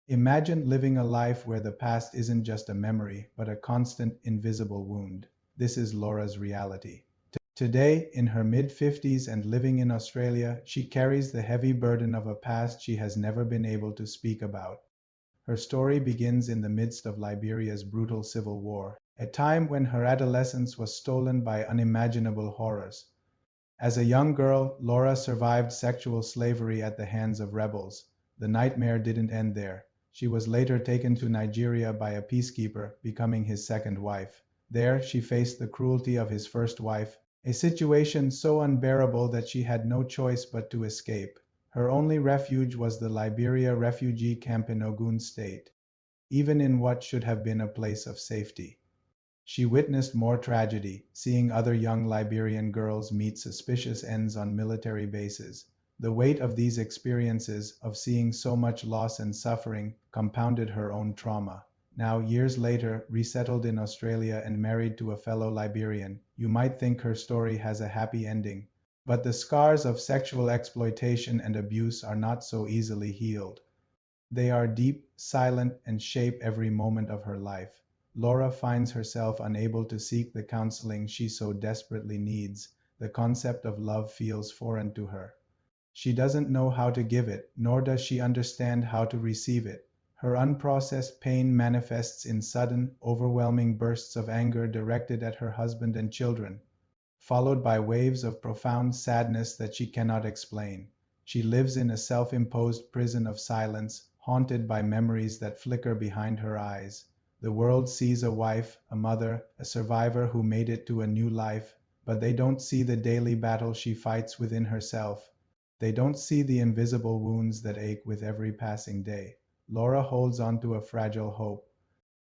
Imagine living a life where the past isn't just a memory, but a constant, invisible wound. This is Laura's reality. Today, in her mid-50s and living in Australia, she carries the heavy burden of a past she has never been able to speak about. Her story begins in the midst of Liberia's brutal civil war, a time when her adolescence was stolen by unimaginable horrors. As a young girl, Laura survived sexual slavery at the hands of rebels. The nightmare didn't end there. She was later taken to Nigeria by a peacekeeper, becoming his second wife. There, she faced the cruelty of his first wife, a situation so unbearable that she had no choice but to escape. Her only refuge was the Liberia refugee camp in Ogun State, even in what should have been a place of safety. She witnessed more tragedy, seeing other young Liberian girls meet suspicious ends on military bases. The weight of these experiences, of seeing so much loss and suffering, compounded her own trauma. Now, years later, resettled in Australia and married to a fellow Liberian, you might think her story has a happy ending. But the scars of sexual exploitation and abuse are not so easily healed. They are deep, silent, and shape every moment of her life. Laura finds herself unable to seek the counseling she so desperately needs. The concept of love feels foreign to her. She doesn't know how to give it, nor does she understand how to receive it. Her unprocessed pain manifests in sudden, overwhelming bursts of anger directed at her husband and children, followed by waves of profound sadness that she cannot explain. She lives in a self-imposed prison of silence, haunted by memories that flicker behind her eyes. The world sees a wife, a mother, a survivor who made it to a new life, but they don't see the daily battle she fights within herself. They don't see the invisible wounds that ache with every passing day. Laura holds on to a fragile hope,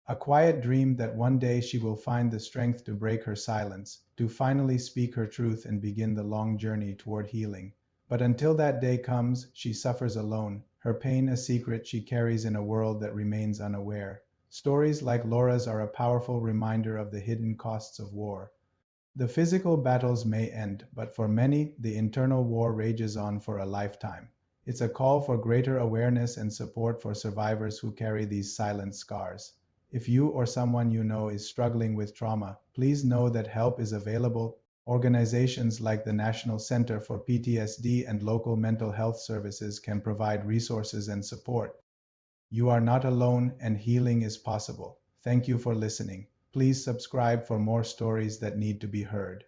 a quiet dream that one day she will find the strength to break her silence, to finally speak her truth and begin the long journey toward healing. But until that day comes, she suffers alone, her pain a secret she carries in a world that remains unaware. Stories like Laura's are a powerful reminder of the hidden costs of war. The physical battles may end, but for many, the internal war rages on for a lifetime. It's a call for greater awareness and support for survivors who carry these silent scars. If you or someone you know is struggling with trauma, please know that help is available. Organizations like the National Center for PTSD and local mental health services can provide resources and support. You are not alone, and healing is possible. Thank you for listening. Please subscribe for more stories that need to be heard.